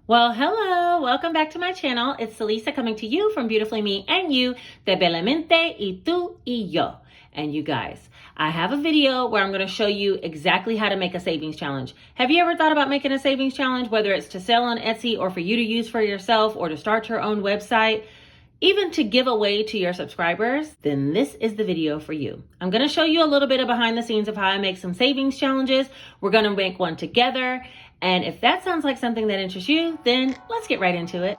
Well, hello, welcome back to my channel. It's Celisa coming to you from Beautifully Me and You, de Bellamente y tú y yo. And you guys, I have a video where I'm going to show you exactly how to make a savings challenge. Have you ever thought about making a savings challenge, whether it's to sell on Etsy or for you to use for yourself or to start your own website, even to give away to your subscribers? Then this is the video for you. I'm going to show you a little bit of behind the scenes of how I make some savings challenges. We're going to make one together. And if that sounds like something that interests you, then let's get right into it.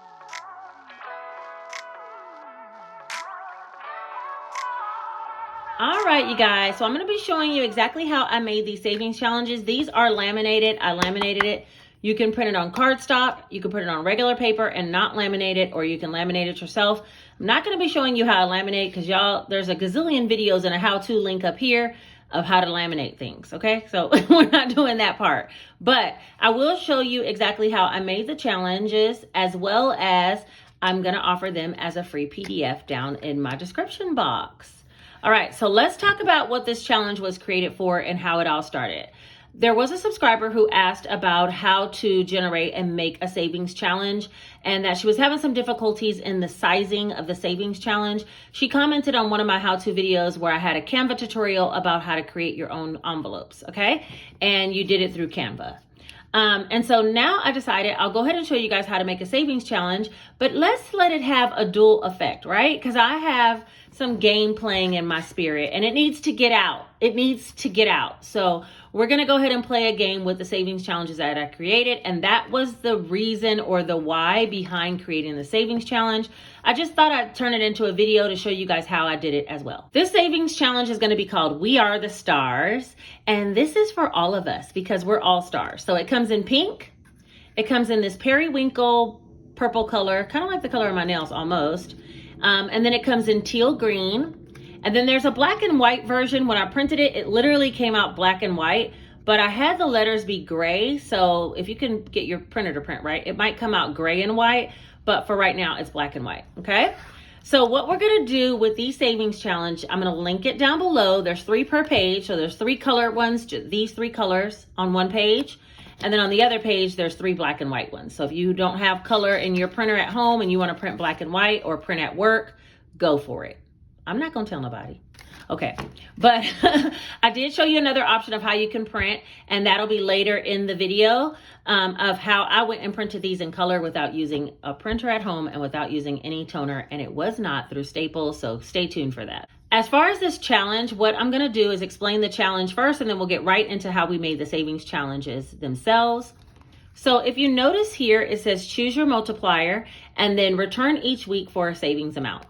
All right, you guys, so I'm going to be showing you exactly how I made these savings challenges. These are laminated. I laminated it. You can print it on cardstock, you can put it on regular paper and not laminate it, or you can laminate it yourself. I'm not going to be showing you how to laminate because y'all, there's a gazillion videos and a how-to link up here of how to laminate things, okay? So we're not doing that part. But I will show you exactly how I made the challenges, as well as I'm going to offer them as a free PDF down in my description box. All right, so let's talk about what this challenge was created for and how it all started. There was a subscriber who asked about how to generate and make a savings challenge, and that she was having some difficulties in the sizing of the savings challenge. She commented on one of my how-to videos where I had a Canva tutorial about how to create your own envelopes, okay? And you did it through Canva. And so now I decided I'll go ahead and show you guys how to make a savings challenge, but let's let it have a dual effect, right? Because I have some game playing in my spirit and it needs to get out. It needs to get out. So we're going to go ahead and play a game with the savings challenges that I created. And that was the reason or the why behind creating the savings challenge. I just thought I'd turn it into a video to show you guys how I did it as well. This savings challenge is going to be called We Are the Stars. And this is for all of us because we're all stars. So it comes in pink. It comes in this periwinkle purple color, kind of like the color of my nails almost. And then it comes in teal green. And then there's a black and white version. When I printed it, it literally came out black and white, but I had the letters be gray. So if you can get your printer to print right, it might come out gray and white, but for right now it's black and white, okay? So what we're gonna do with these savings challenge, I'm gonna link it down below. There's 3 per page. So there's 3 color ones, these 3 colors on one page. And then on the other page, there's 3 black and white ones. So if you don't have color in your printer at home and you wanna print black and white or print at work, go for it. I'm not gonna tell nobody. Okay, but I did show you another option of how you can print, and that'll be later in the video of how I went and printed these in color without using a printer at home and without using any toner, and it was not through Staples, so stay tuned for that. As far as this challenge, what I'm gonna do is explain the challenge first, and then we'll get right into how we made the savings challenges themselves. So if you notice here, it says choose your multiplier and then return each week for a savings amount.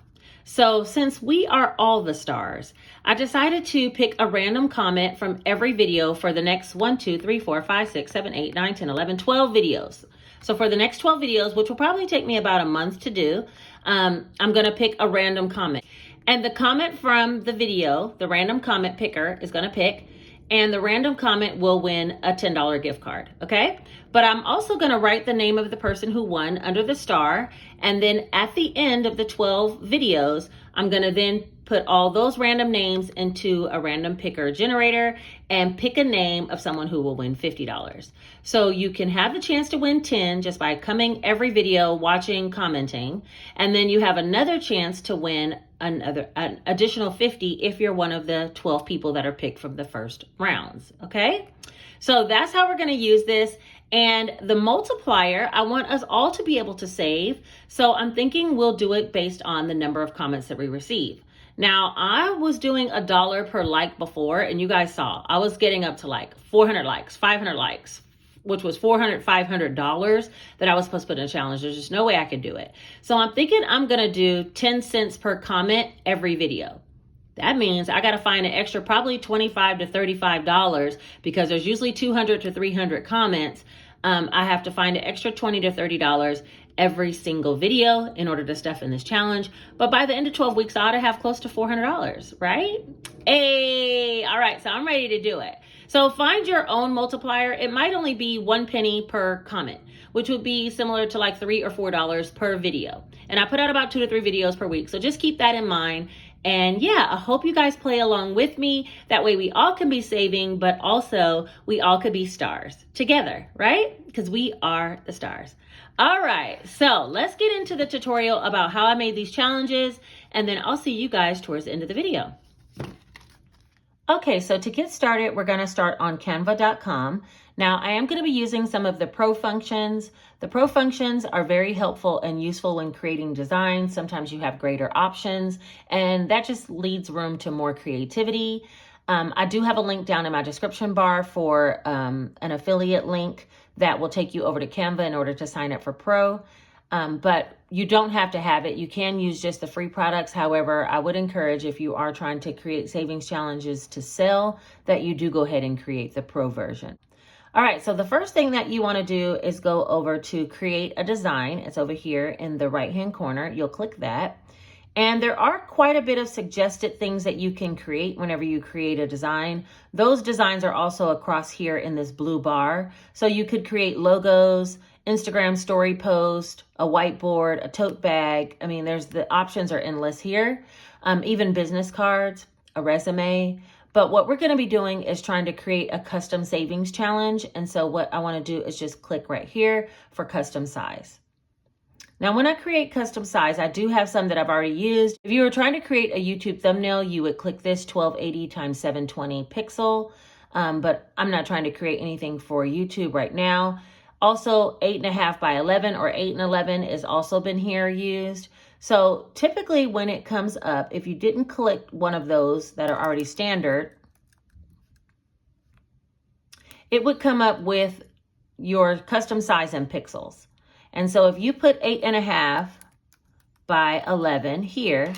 So since we are all the stars, I decided to pick a random comment from every video for the next 1, 2, 3, 4, 5, 6, 7, 8, 9, 10, 11, 12 videos. So for the next 12 videos, which will probably take me about a month to do, I'm going to pick a random comment. And the comment from the video, the random comment picker is going to pick, and the random comment will win a $10 gift card, okay? But I'm also gonna write the name of the person who won under the star, and then at the end of the 12 videos, I'm gonna then put all those random names into a random picker generator and pick a name of someone who will win $50. So you can have the chance to win 10 just by coming every video, watching, commenting, and then you have another chance to win an additional 50 if you're one of the 12 people that are picked from the first rounds, okay? So that's how we're gonna use this. And the multiplier, I want us all to be able to save. So I'm thinking we'll do it based on the number of comments that we receive. Now, I was doing $1 per like before, and you guys saw, I was getting up to like 400 likes, 500 likes, which was $400, $500 that I was supposed to put in a challenge. There's just no way I could do it. So I'm thinking I'm gonna do 10 cents per comment every video. That means I gotta find an extra probably $25 to $35 because there's usually 200 to 300 comments. I have to find an extra $20 to $30 every single video in order to stuff in this challenge. But by the end of 12 weeks, I ought to have close to $400, right? Hey, all right, so I'm ready to do it. So find your own multiplier. It might only be 1 penny per comment, which would be similar to like $3 or $4 per video. And I put out about 2 to 3 videos per week. So just keep that in mind And yeah, I hope you guys play along with me. That way we all can be saving, but also we all could be stars together, right? Because we are the stars. All right, so let's get into the tutorial about how I made these challenges, and then I'll see you guys towards the end of the video. Okay, so to get started, we're going to start on Canva.com. Now, I am going to be using some of the pro functions. The pro functions are very helpful and useful when creating designs. Sometimes you have greater options, and that just leads room to more creativity. I do have a link down in my description bar for an affiliate link that will take you over to Canva in order to sign up for pro. But you don't have to have it. You can use just the free products. However, I would encourage, if you are trying to create savings challenges to sell, that you do go ahead and create the pro version. All right, so the first thing that you want to do is go over to create a design. It's over here in the right-hand corner. You'll click that. And there are quite a bit of suggested things that you can create whenever you create a design. Those designs are also across here in this blue bar. So you could create logos, Instagram story post, a whiteboard, a tote bag. I mean, the options are endless here. Even business cards, a resume. But what we're going to be doing is trying to create a custom savings challenge. And so what I want to do is just click right here for custom size. Now, when I create custom size, I do have some that I've already used. If you were trying to create a YouTube thumbnail, you would click this 1280 x 720 pixel. But I'm not trying to create anything for YouTube right now. Also, 8.5 by 11 or 8 and 11 has also been here used. So typically when it comes up, if you didn't click one of those that are already standard, it would come up with your custom size in pixels. And so if you put 8.5 by 11 here,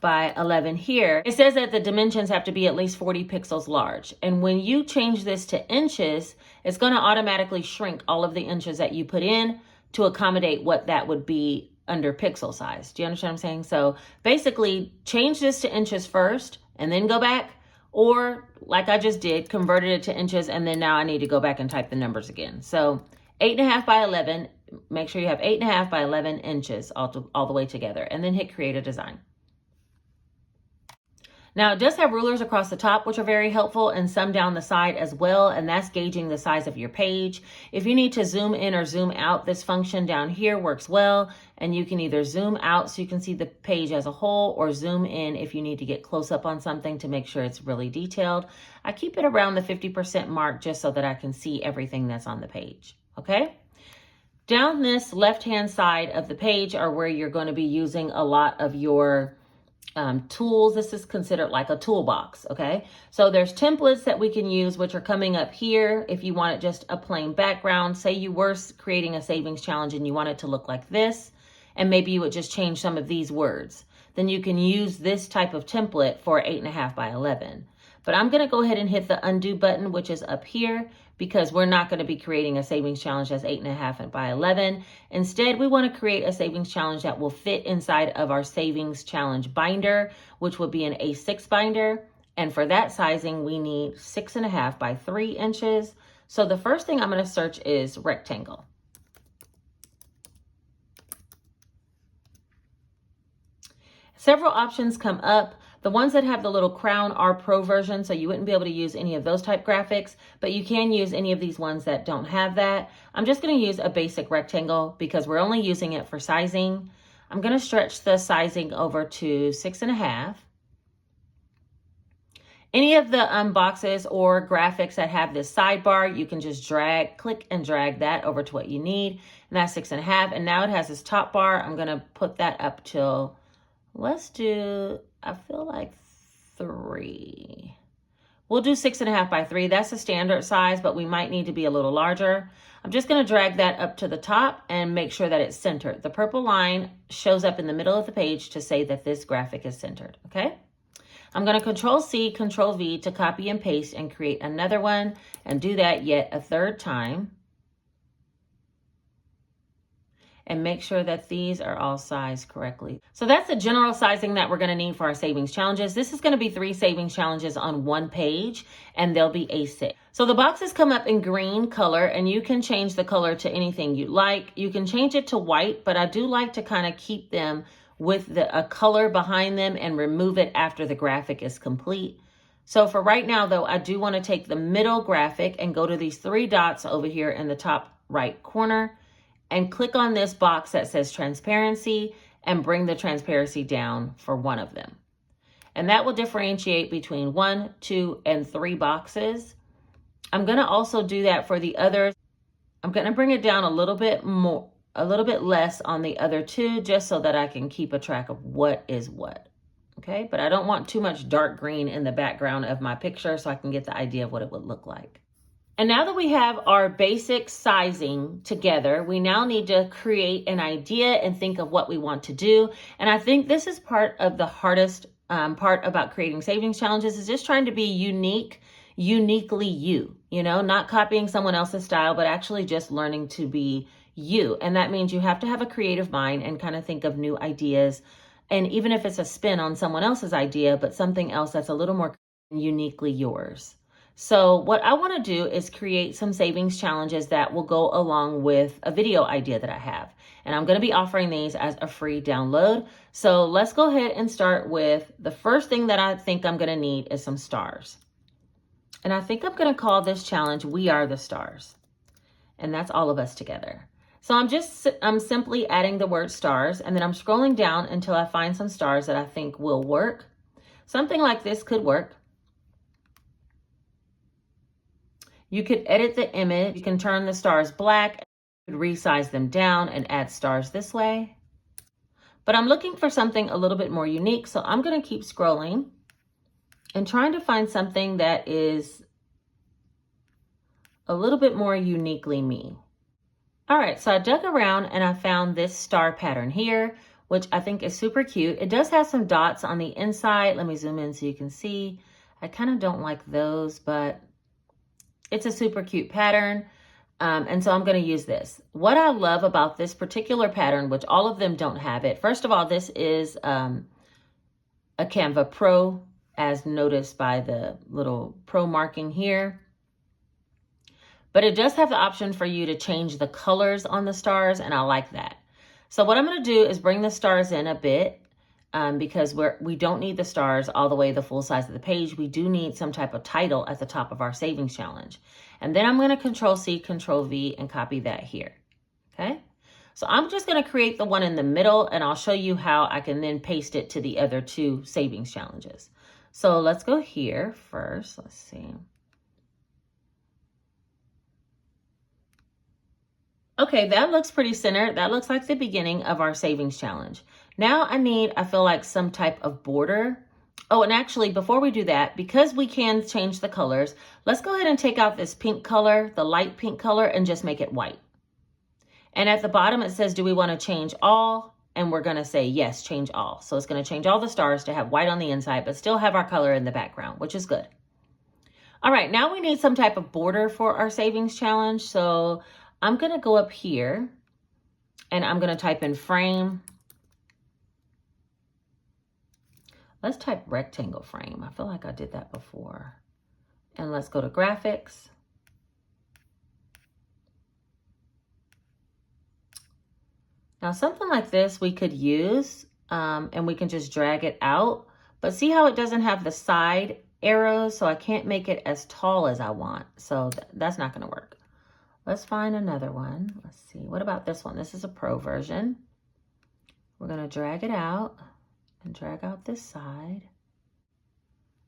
by 11 here, it says that the dimensions have to be at least 40 pixels large. And when you change this to inches, it's going to automatically shrink all of the inches that you put in to accommodate what that would be under pixel size. Do you understand what I'm saying? So basically change this to inches first and then go back, or like I just did, converted it to inches, and then now I need to go back and type the numbers again. So 8.5 by 11, make sure you have 8.5 by 11 inches all the way together, and then hit create a design. Now, it does have rulers across the top, which are very helpful, and some down the side as well, and that's gauging the size of your page. If you need to zoom in or zoom out, this function down here works well, and you can either zoom out so you can see the page as a whole, or zoom in if you need to get close up on something to make sure it's really detailed. I keep it around the 50% mark just so that I can see everything that's on the page, okay? Down this left-hand side of the page are where you're going to be using a lot of your tools. This is considered like a toolbox, okay? So there's templates that we can use, which are coming up here. If you wanted just a plain background, say you were creating a savings challenge and you want it to look like this, and maybe you would just change some of these words, then you can use this type of template for 8.5 by 11. But I'm going to go ahead and hit the undo button, which is up here, because we're not going to be creating a savings challenge that's 8.5 by 11. Instead, we want to create a savings challenge that will fit inside of our savings challenge binder, which would be an A6 binder. And for that sizing, we need 6.5 by 3 inches. So the first thing I'm going to search is rectangle. Several options come up. The ones that have the little crown are pro version, so you wouldn't be able to use any of those type graphics, but you can use any of these ones that don't have that. I'm just going to use a basic rectangle because we're only using it for sizing. I'm going to stretch the sizing over to 6.5. Any of the boxes or graphics that have this sidebar, you can just click and drag that over to what you need. And that's 6.5. And now it has this top bar. I'm going to put that up till, let's do, I feel like 3. We'll do 6.5 by 3. That's a standard size, but we might need to be a little larger. I'm just going to drag that up to the top and make sure that it's centered. The purple line shows up in the middle of the page to say that this graphic is centered, okay? I'm going to Control-C, Control-V to copy and paste and create another one and do that yet a third time. And make sure that these are all sized correctly. So that's the general sizing that we're going to need for our savings challenges. This is going to be 3 savings challenges on one page, and they'll be A6. So the boxes come up in green color, and you can change the color to anything you like. You can change it to white, but I do like to kind of keep them with a color behind them and remove it after the graphic is complete. So for right now though, I do want to take the middle graphic and go to these three dots over here in the top right corner and click on this box that says transparency and bring the transparency down for one of them. And that will differentiate between 1, 2, and 3 boxes. I'm going to also do that for the others. I'm going to bring it down a little bit more, a little bit less on the other 2, just so that I can keep a track of what is what. Okay, but I don't want too much dark green in the background of my picture, so I can get the idea of what it would look like. And now that we have our basic sizing together, we now need to create an idea and think of what we want to do. And I think this is part of the hardest part about creating savings challenges, is just trying to be uniquely you, not copying someone else's style, but actually just learning to be you. And that means you have to have a creative mind and kind of think of new ideas. And even if it's a spin on someone else's idea, but something else that's a little more uniquely yours. So what I want to do is create some savings challenges that will go along with a video idea that I have. And I'm going to be offering these as a free download. So let's go ahead and start with the first thing that I think I'm going to need is some stars. And I think I'm going to call this challenge, We Are the Stars. And that's all of us together. So I'm simply adding the word stars, and then I'm scrolling down until I find some stars that I think will work. Something like this could work. You could edit the image. You can turn the stars black, you could resize them down and add stars this way. But I'm looking for something a little bit more unique, so I'm going to keep scrolling and trying to find something that is a little bit more uniquely me. All right, so I dug around and I found this star pattern here, which I think is super cute. It does have some dots on the inside. Let me zoom in so you can see. I kind of don't like those, but it's a super cute pattern. And so I'm going to use this. What I love about this particular pattern, which all of them don't have it. First of all, this is a Canva Pro, as noticed by the little Pro marking here. But it does have the option for you to change the colors on the stars, and I like that. So what I'm going to do is bring the stars in a bit because we don't need the stars all the way the full size of the page. We do need some type of title at the top of our savings challenge. And then I'm going to Control-C, Control-V, and copy that here. Okay? So I'm just going to create the one in the middle, and I'll show you how I can then paste it to the other 2 savings challenges. So let's go here first. Let's see. Okay, that looks pretty centered. That looks like the beginning of our savings challenge. Now I feel like some type of border. Oh, and actually, before we do that, because we can change the colors, let's go ahead and take out this pink color, the light pink color, and just make it white. And at the bottom, it says, do we want to change all? And we're going to say, yes, change all. So it's going to change all the stars to have white on the inside, but still have our color in the background, which is good. All right, now we need some type of border for our savings challenge. So I'm going to go up here and I'm going to type in frame. Let's type rectangle frame. I feel like I did that before. And let's go to graphics. Now something like this we could use and we can just drag it out. But see how it doesn't have the side arrows? So I can't make it as tall as I want. So that's not going to work. Let's find another one. Let's see. What about this one? This is a pro version. We're going to drag it out and drag out this side.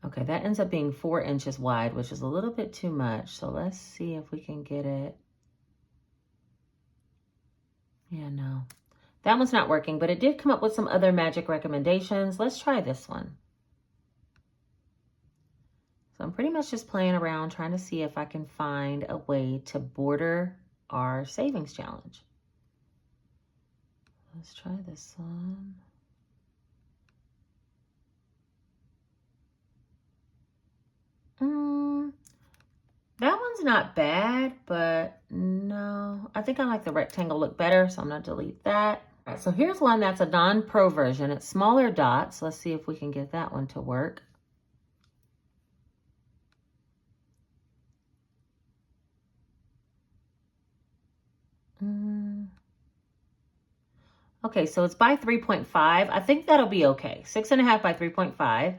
Okay, that ends up being 4 inches wide, which is a little bit too much. So let's see if we can get it. Yeah, no. That one's not working, but it did come up with some other magic recommendations. Let's try this one. So I'm pretty much just playing around, trying to see if I can find a way to border our savings challenge. Let's try this one. That one's not bad, but no, I think I like the rectangle look better, so I'm gonna delete that. All right, so here's one that's a non-pro version. It's smaller dots. Let's see if we can get that one to work. Okay, so it's by 3.5. I think that'll be okay. 6.5 by 3.5.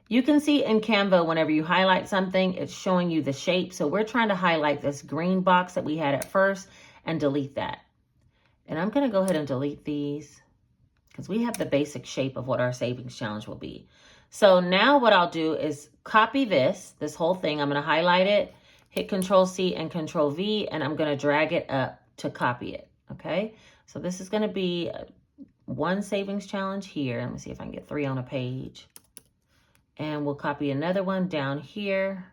You can see in Canva, whenever you highlight something, it's showing you the shape. So we're trying to highlight this green box that we had at first and delete that. And I'm going to go ahead and delete these because we have the basic shape of what our savings challenge will be. So now what I'll do is copy this whole thing. I'm going to highlight it, hit Control-C and Control-V, and I'm going to drag it up to copy it. Okay, so this is going to be one savings challenge here. Let me see if I can get 3 on a page. And we'll copy another one down here.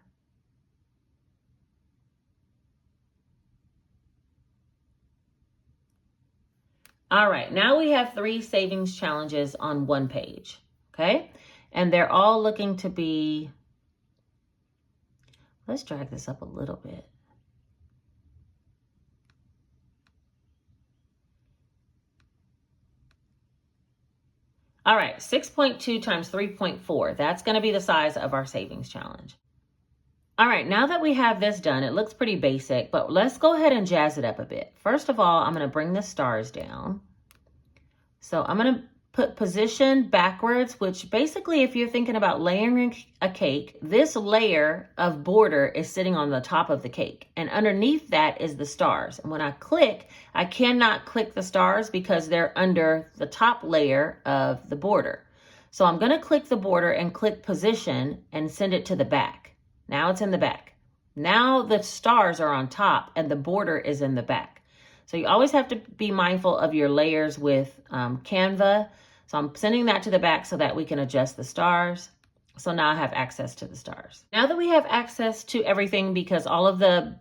All right, now we have 3 savings challenges on one page, okay? And they're all looking to be, let's drag this up a little bit. All right, 6.2 times 3.4. That's going to be the size of our savings challenge. All right, now that we have this done, it looks pretty basic, but let's go ahead and jazz it up a bit. First of all, I'm going to bring the stars down. So I'm going to put position backwards, which basically, if you're thinking about layering a cake, this layer of border is sitting on the top of the cake. And underneath that is the stars. And when I click, I cannot click the stars because they're under the top layer of the border. So I'm going to click the border and click position and send it to the back. Now it's in the back. Now the stars are on top and the border is in the back. So you always have to be mindful of your layers with Canva. So I'm sending that to the back so that we can adjust the stars. So now I have access to the stars. Now that we have access to everything because all of the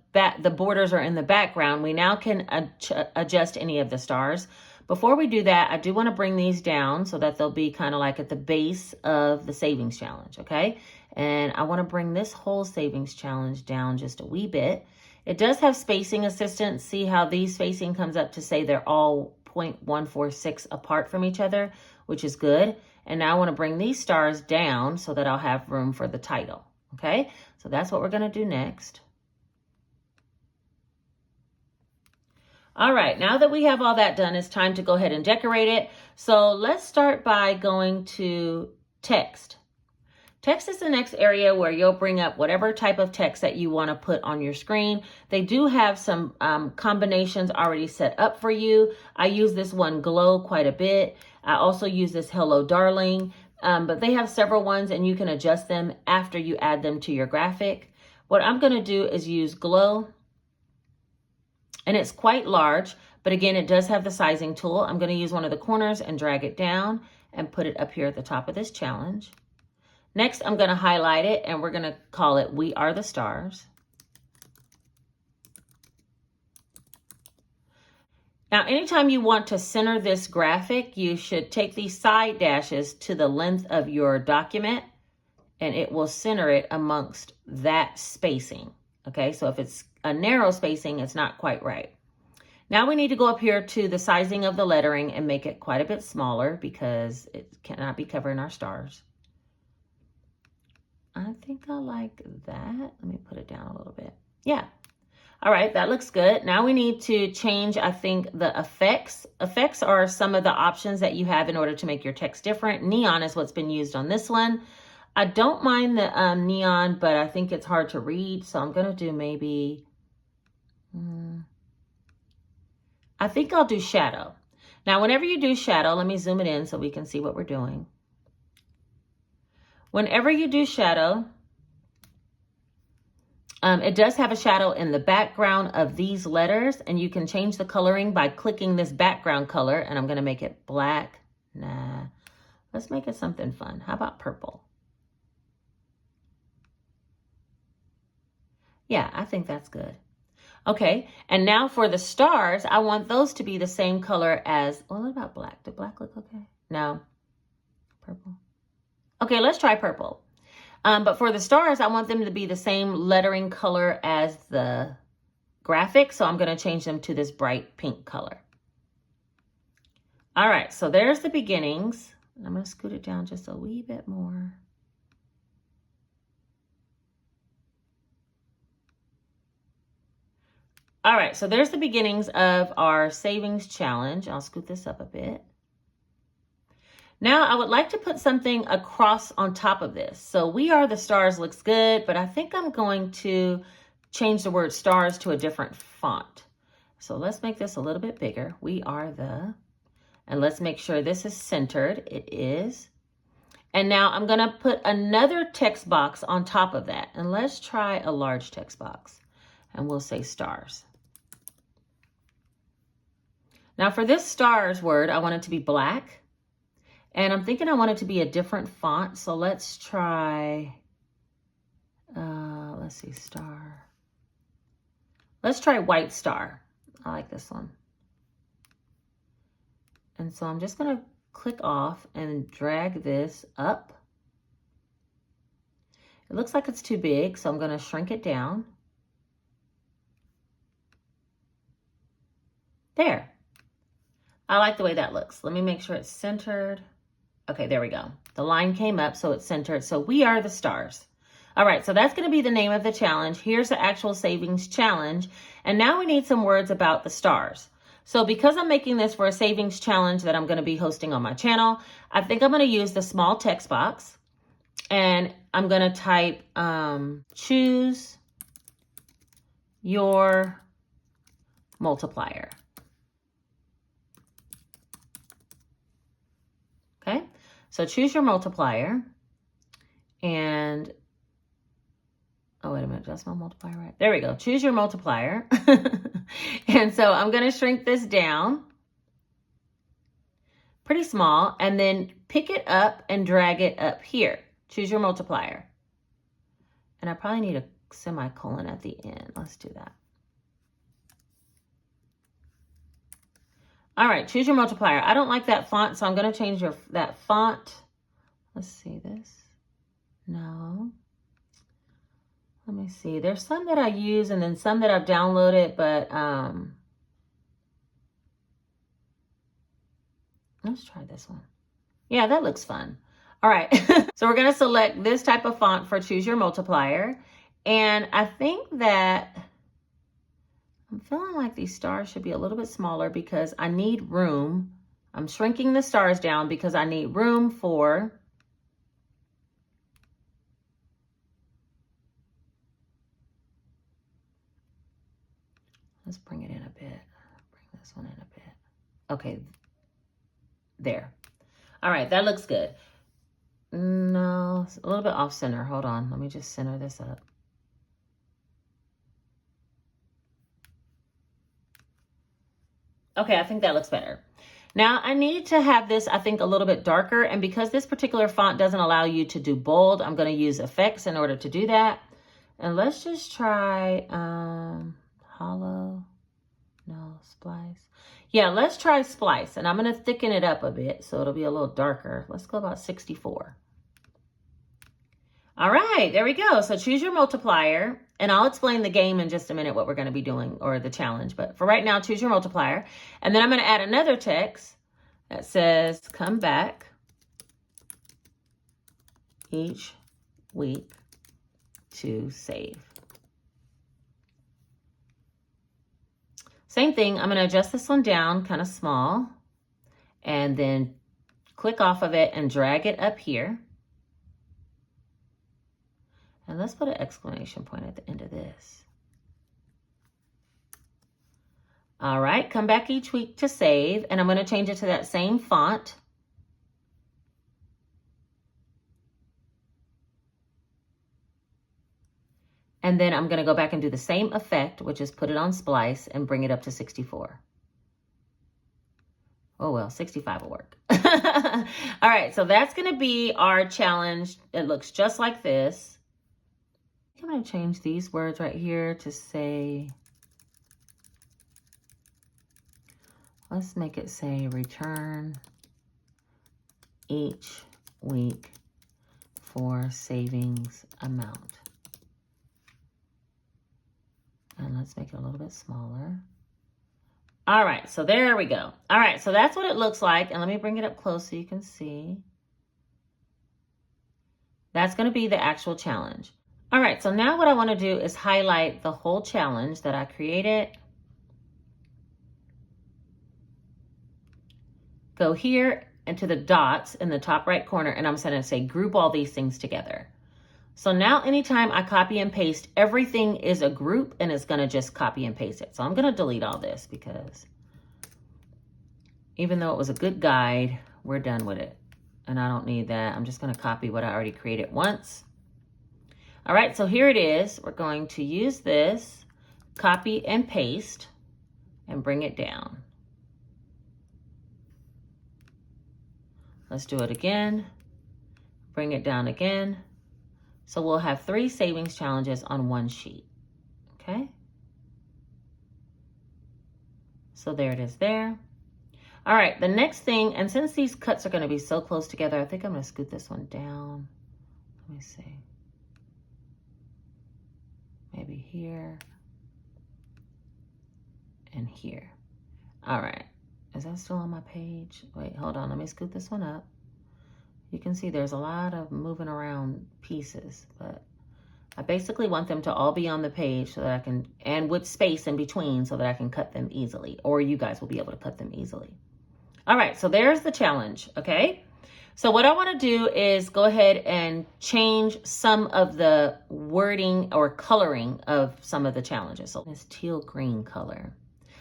borders are in the background, we now can adjust any of the stars. Before we do that, I do want to bring these down so that they'll be kind of like at the base of the savings challenge, okay? And I want to bring this whole savings challenge down just a wee bit. It does have spacing assistance. See how these spacing comes up to say they're all 0.146 apart from each other, which is good. And now I want to bring these stars down so that I'll have room for the title. Okay, so that's what we're going to do next. All right, now that we have all that done, it's time to go ahead and decorate it. So let's start by going to text. Text is the next area where you'll bring up whatever type of text that you want to put on your screen. They do have some combinations already set up for you. I use this one, Glow, quite a bit. I also use this Hello Darling, but they have several ones and you can adjust them after you add them to your graphic. What I'm going to do is use Glow, and it's quite large, but again, it does have the sizing tool. I'm going to use one of the corners and drag it down and put it up here at the top of this challenge. Next, I'm going to highlight it and we're going to call it We Are the Stars. Now, anytime you want to center this graphic, you should take these side dashes to the length of your document and it will center it amongst that spacing. Okay, so if it's a narrow spacing, it's not quite right. Now we need to go up here to the sizing of the lettering and make it quite a bit smaller because it cannot be covering our stars. I think I like that. Let me put it down a little bit. Yeah. All right, that looks good. Now we need to change, I think, the effects. Effects are some of the options that you have in order to make your text different. Neon is what's been used on this one. I don't mind the neon, but I think it's hard to read. So I'm going to do maybe, I think I'll do shadow. Now, whenever you do shadow, let me zoom it in so we can see what we're doing. Whenever you do shadow, it does have a shadow in the background of these letters, and you can change the coloring by clicking this background color, and I'm going to make it black. Nah, let's make it something fun. How about purple? Yeah, I think that's good. Okay, and now for the stars, I want those to be the same color as, well, what about black? Did black look okay? No, purple. Okay, let's try purple. But for the stars, I want them to be the same lettering color as the graphic. So I'm going to change them to this bright pink color. All right, so there's the beginnings. I'm going to scoot it down just a wee bit more. All right, so there's the beginnings of our savings challenge. I'll scoot this up a bit. Now I would like to put something across on top of this. So We Are the Stars looks good, but I think I'm going to change the word stars to a different font. So let's make this a little bit bigger. We Are the, and let's make sure this is centered. It is. And now I'm gonna put another text box on top of that. And let's try a large text box. And we'll say stars. Now for this stars word, I want it to be black. And I'm thinking I want it to be a different font. So let's try, let's see, star. Let's try white star. I like this one. And so I'm just gonna click off and drag this up. It looks like it's too big, so I'm gonna shrink it down. There. I like the way that looks. Let me make sure it's centered. Okay, there we go. The line came up, so it's centered. So We Are the Stars. All right, so that's going to be the name of the challenge. Here's the actual savings challenge. And now we need some words about the stars. So because I'm making this for a savings challenge that I'm going to be hosting on my channel, I think I'm going to use the small text box. And I'm going to type, choose your multiplier. Okay, so choose your multiplier. And, oh, wait a minute, that's my multiplier, right? There we go, choose your multiplier. And so I'm gonna shrink this down pretty small and then pick it up and drag it up here. Choose your multiplier. And I probably need a semicolon at the end. Let's do that. All right, choose your multiplier. I don't like that font, so I'm going to change that font. Let's see this. No. Let me see. There's some that I use and then some that I've downloaded, but let's try this one. Yeah, that looks fun. All right. So we're going to select this type of font for choose your multiplier. And I think that I'm feeling like these stars should be a little bit smaller because I need room. I'm shrinking the stars down because I need room for let's bring it in a bit. Bring this one in a bit. Okay, there. All right, that looks good. No, it's a little bit off center. Hold on, let me just center this up. Okay, I think that looks better. Now I need to have this, I think, a little bit darker. And because this particular font doesn't allow you to do bold, I'm going to use effects in order to do that. And let's just try hollow. No, splice. Yeah, let's try splice. And I'm going to thicken it up a bit so it'll be a little darker. Let's go about 64. All right, there we go. So choose your multiplier. And I'll explain the game in just a minute, what we're going to be doing, or the challenge. But for right now, choose your multiplier. And then I'm going to add another text that says, come back each week to save. Same thing, I'm going to adjust this one down kind of small. And then click off of it and drag it up here. And let's put an exclamation point at the end of this. All right, come back each week to save. And I'm going to change it to that same font. And then I'm going to go back and do the same effect, which is put it on splice and bring it up to 64. Oh, well, 65 will work. All right, so that's going to be our challenge. It looks just like this. I'm going to change these words right here to say, let's make it say return each week for savings amount. And let's make it a little bit smaller. All right, so there we go. All right, so that's what it looks like. And let me bring it up close so you can see. That's going to be the actual challenge. All right, so now what I want to do is highlight the whole challenge that I created. go here into the dots in the top right corner, and I'm going to say group all these things together. So now anytime I copy and paste, everything is a group and it's going to just copy and paste it. So I'm going to delete all this because even though it was a good guide, we're done with it. And I don't need that. I'm just going to copy what I already created once. All right, so here it is. We're going to use this, copy and paste, and bring it down. Let's do it again. Bring it down again. So we'll have 3 savings challenges on one sheet, okay? So there it is there. All right, the next thing, and since these cuts are gonna be so close together, I think I'm gonna scoot this one down. Let me see. Maybe here and here. All right, is that still on my page? Wait, hold on, let me scoot this one up. You can see there's a lot of moving around pieces, but I basically want them to all be on the page so that I can, and with space in between so that I can cut them easily, or you guys will be able to cut them easily. All right, so there's the challenge, okay? So what I want to do is go ahead and change some of the wording or coloring of some of the challenges. So this teal green color.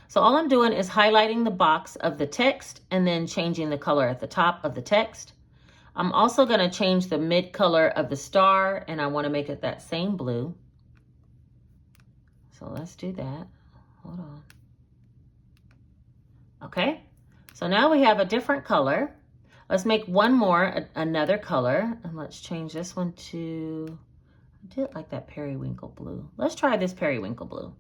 So all I'm doing is highlighting the box of the text and then changing the color at the top of the text. I'm also going to change the mid color of the star, and I want to make it that same blue. So let's do that. Hold on. Okay, so now we have a different color. Let's make one more, another color, and let's change this one to, I did like that periwinkle blue. Let's try this periwinkle blue.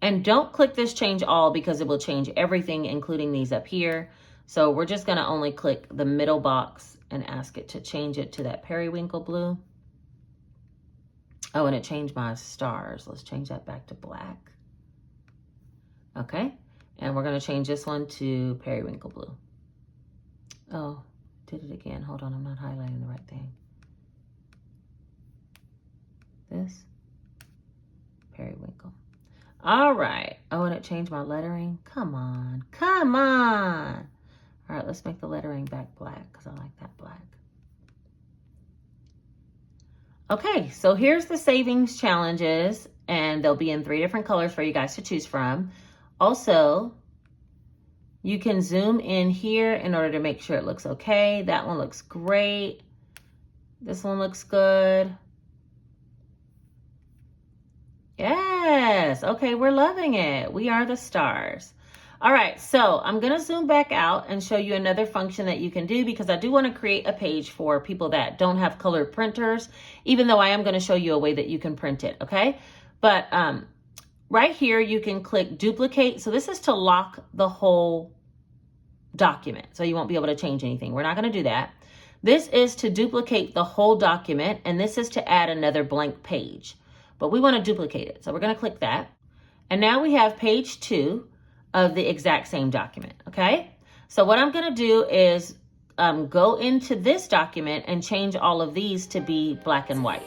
And don't click this change all because it will change everything, including these up here. So we're just gonna only click the middle box and ask it to change it to that periwinkle blue. Oh, and it changed my stars. Let's change that back to black. Okay, and we're gonna change this one to periwinkle blue. Oh, did it again. Hold on, I'm not highlighting the right thing. This, periwinkle. All right. Oh, and it changed my lettering. Come on. Come on. All right, let's make the lettering back black because I like that black. Okay, so here's the savings challenges, and they'll be in 3 different colors for you guys to choose from. Also, you can zoom in here in order to make sure it looks okay. That one looks great. This one looks good. Yes, okay, we're loving it. We are the stars. All right, so I'm gonna zoom back out and show you another function that you can do because I do wanna create a page for people that don't have colored printers, even though I am gonna show you a way that you can print it, okay? But right here, you can click duplicate. So this is to lock the whole document, so you won't be able to change anything. We're not gonna do that. This is to duplicate the whole document, and this is to add another blank page. But we want to duplicate it. So we're going to click that. And now we have page 2 of the exact same document. Okay. So what I'm going to do is go into this document and change all of these to be black and white.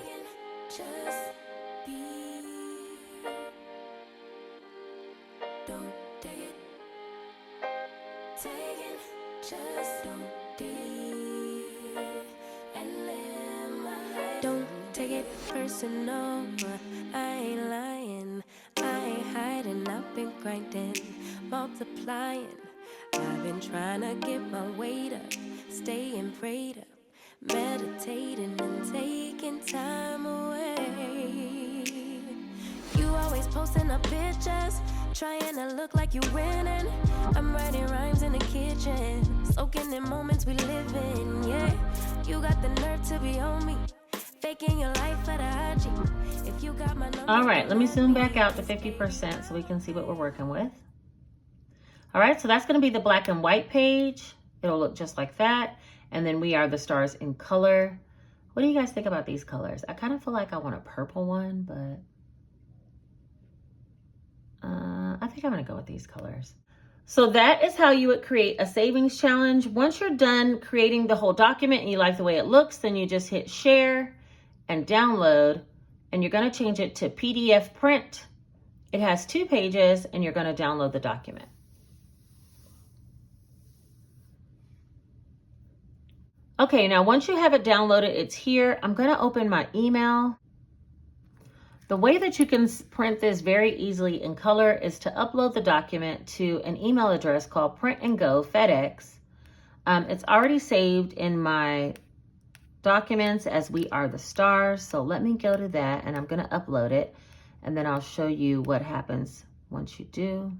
Don't take it personal, I ain't lying, I ain't hiding, I've been grinding, multiplying, I've been trying to get my weight up, staying prayed up, meditating and taking time away. You always posting up pictures, trying to look like you winning. I'm writing rhymes in the kitchen, soaking in moments we live in, yeah. You got the nerve to be on me, faking your life for the IG. If you got my number. All right, let me zoom back out to 50% so we can see what we're working with. All right, so that's gonna be the black and white page. It'll look just like that. And then we are the stars in color. What do you guys think about these colors? I kind of feel like I want a purple one, but I think I'm gonna go with these colors. So that is how you would create a savings challenge. Once you're done creating the whole document and you like the way it looks, then you just hit share and download, and you're gonna change it to PDF print, It has 2 pages, and you're going to download the document. Okay, now once you have it downloaded, it's here. I'm going to open my email. The way that you can print this very easily in color is to upload the document to an email address called Print and Go FedEx. It's already saved in my documents as We Are the Stars. So let me go to that, and I'm going to upload it, and then I'll show you what happens once you do.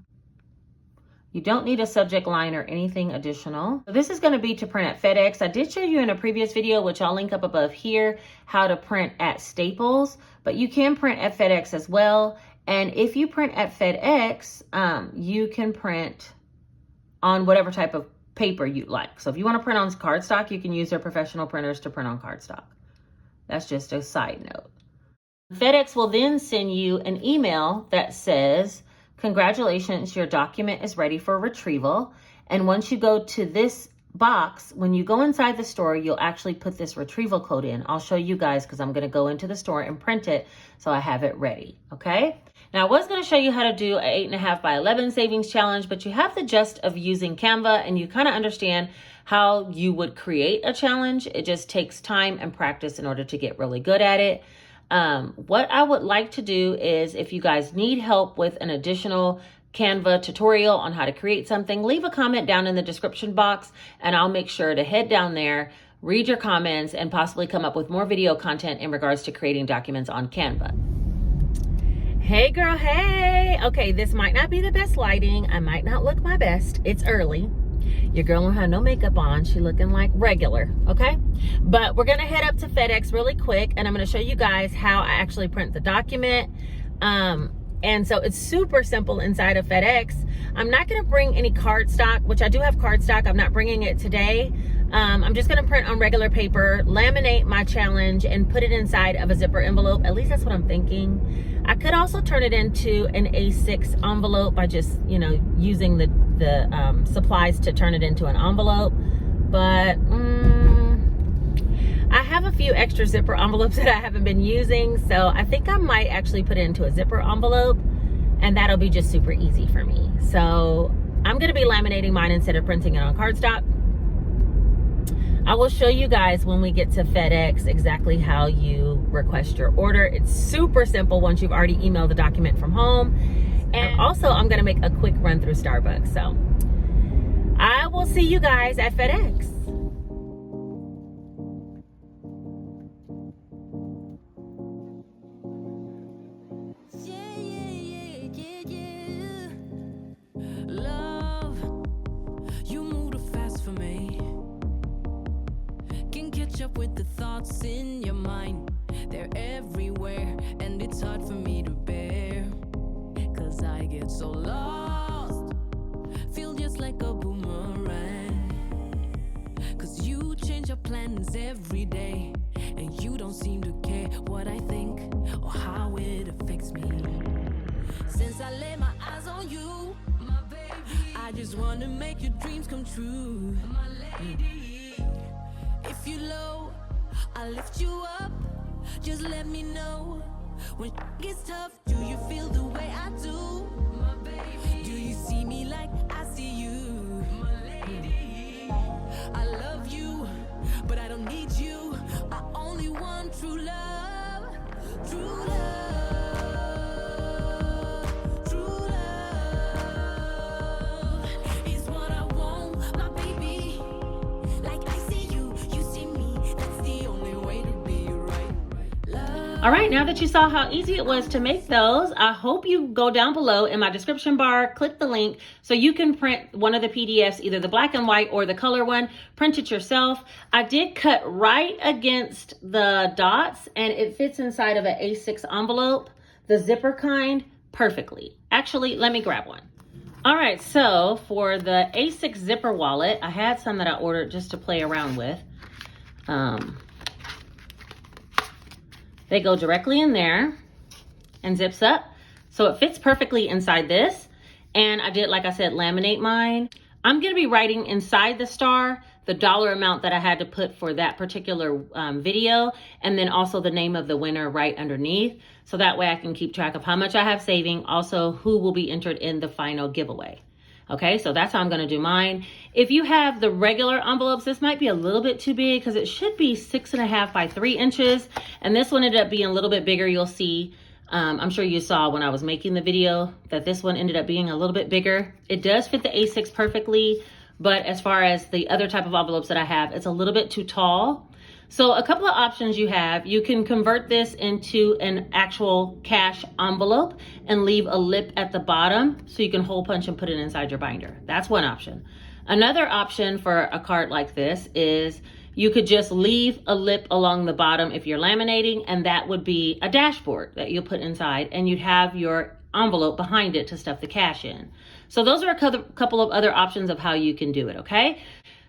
You don't need a subject line or anything additional. So this is going to be to print at FedEx. I did show you in a previous video, which I'll link up above here, how to print at Staples, but you can print at FedEx as well. And if you print at FedEx, you can print on whatever type of paper you like. So if you want to print on cardstock, you can use their professional printers to print on cardstock. That's just a side note. FedEx will then send you an email that says, congratulations, your document is ready for retrieval. And once you go to this box, when you go inside the store, you'll actually put this retrieval code in. I'll show you guys because I'm going to go into the store and print it so I have it ready. Okay. Now I was going to show you how to do a 8.5 by 11 savings challenge, but you have the gist of using Canva and you kind of understand how you would create a challenge. It just takes time and practice in order to get really good at it. What I would like to do is, if you guys need help with an additional Canva tutorial on how to create something, leave a comment down in the description box and I'll make sure to head down there, read your comments, and possibly come up with more video content in regards to creating documents on Canva. Hey girl, hey! Okay, this might not be the best lighting. I might not look my best. It's early. Your girl don't have no makeup on. She looking like regular, okay? But we're gonna head up to FedEx really quick and I'm gonna show you guys how I actually print the document. And so it's super simple inside of FedEx. I'm not gonna bring any cardstock, which I do have cardstock. I'm not bringing it today. I'm just gonna print on regular paper, laminate my challenge, and put it inside of a zipper envelope. At least that's what I'm thinking. I could also turn it into an A6 envelope by just, you know, using the supplies to turn it into an envelope. But I have a few extra zipper envelopes that I haven't been using, so I think I might actually put it into a zipper envelope, and that'll be just super easy for me. So I'm gonna be laminating mine instead of printing it on cardstock. I will show you guys when we get to FedEx exactly how you request your order. It's super simple once you've already emailed the document from home. And also I'm gonna make a quick run through Starbucks. So I will see you guys at FedEx. Love, you move too fast for me. Can catch up with the thoughts in your mind. They're everywhere, and it's hard for me to bear. 'Cause I get so lost, feel just like a boomerang. 'Cause you change your plans every day, and you don't seem to care what I think or how it affects me. Since I lay my eyes on you, my baby, I just wanna make your dreams come true, my lady. If you're low, I'll lift you up. Just let me know when it gets tough. Do you feel the way I do, my baby? Do you see me like I see you, my lady? I love you, but I don't need you. I only want true love, true love. All right, now that you saw how easy it was to make those, I hope you go down below in my description bar, click the link so you can print one of the PDFs, either the black and white or the color one, print it yourself. I did cut right against the dots and it fits inside of an A6 envelope, the zipper kind, perfectly. Actually, let me grab one. All right, so for the A6 zipper wallet, I had some that I ordered just to play around with. They go directly in there and zips up. So it fits perfectly inside this. And I did, like I said, laminate mine. I'm gonna be writing inside the star the dollar amount that I had to put for that particular video, and then also the name of the winner right underneath. So that way I can keep track of how much I have saving, also who will be entered in the final giveaway. Okay, so that's how I'm going to do mine. If you have the regular envelopes, this might be a little bit too big because it should be 6.5 by 3 inches. And this one ended up being a little bit bigger. You'll see, I'm sure you saw when I was making the video that this one ended up being a little bit bigger. It does fit the A6 perfectly, but as far as the other type of envelopes that I have, it's a little bit too tall. So a couple of options you have. You can convert this into an actual cash envelope and leave a lip at the bottom so you can hole punch and put it inside your binder. That's one option. Another option for a card like this is you could just leave a lip along the bottom if you're laminating, and that would be a dashboard that you'll put inside, and you'd have your envelope behind it to stuff the cash in. So those are a couple of other options of how you can do it, okay?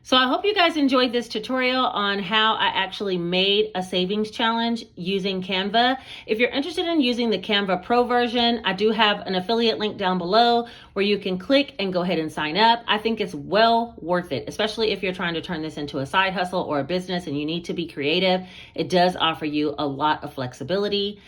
So I hope you guys enjoyed this tutorial on how I actually made a savings challenge using Canva. If you're interested in using the Canva Pro version, I do have an affiliate link down below where you can click and go ahead and sign up. I think it's well worth it, especially if you're trying to turn this into a side hustle or a business and you need to be creative. It does offer you a lot of flexibility.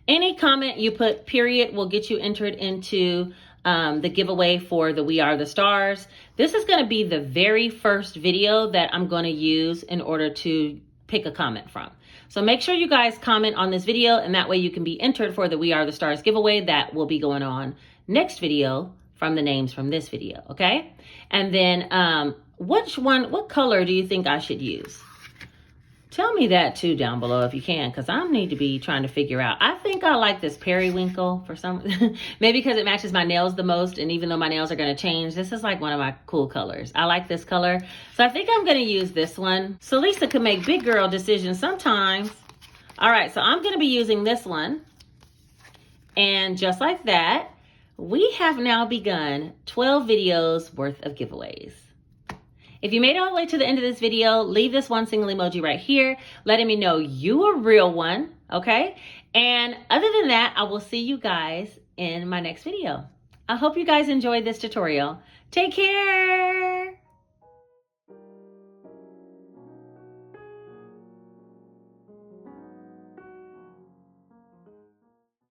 Any comment you put period will get you entered into the giveaway for the We Are the Stars. This is going to be the very first video that I'm going to use in order to pick a comment from. So make sure you guys comment on this video, and that way you can be entered for the We Are the Stars giveaway that will be going on next video from the names from this video, okay? And then what color do you think I should use? Tell me that too down below if you can, because I need to be trying to figure out. I think I like this periwinkle for some, maybe because it matches my nails the most. And even though my nails are going to change, this is like one of my cool colors. I like this color. So I think I'm going to use this one. So Lisa can make big girl decisions sometimes. All right, so I'm going to be using this one. And just like that, we have now begun 12 videos worth of giveaways. If you made it all the way to the end of this video, leave this one single emoji right here, letting me know you a real one, okay? And other than that, I will see you guys in my next video. I hope you guys enjoyed this tutorial. Take care.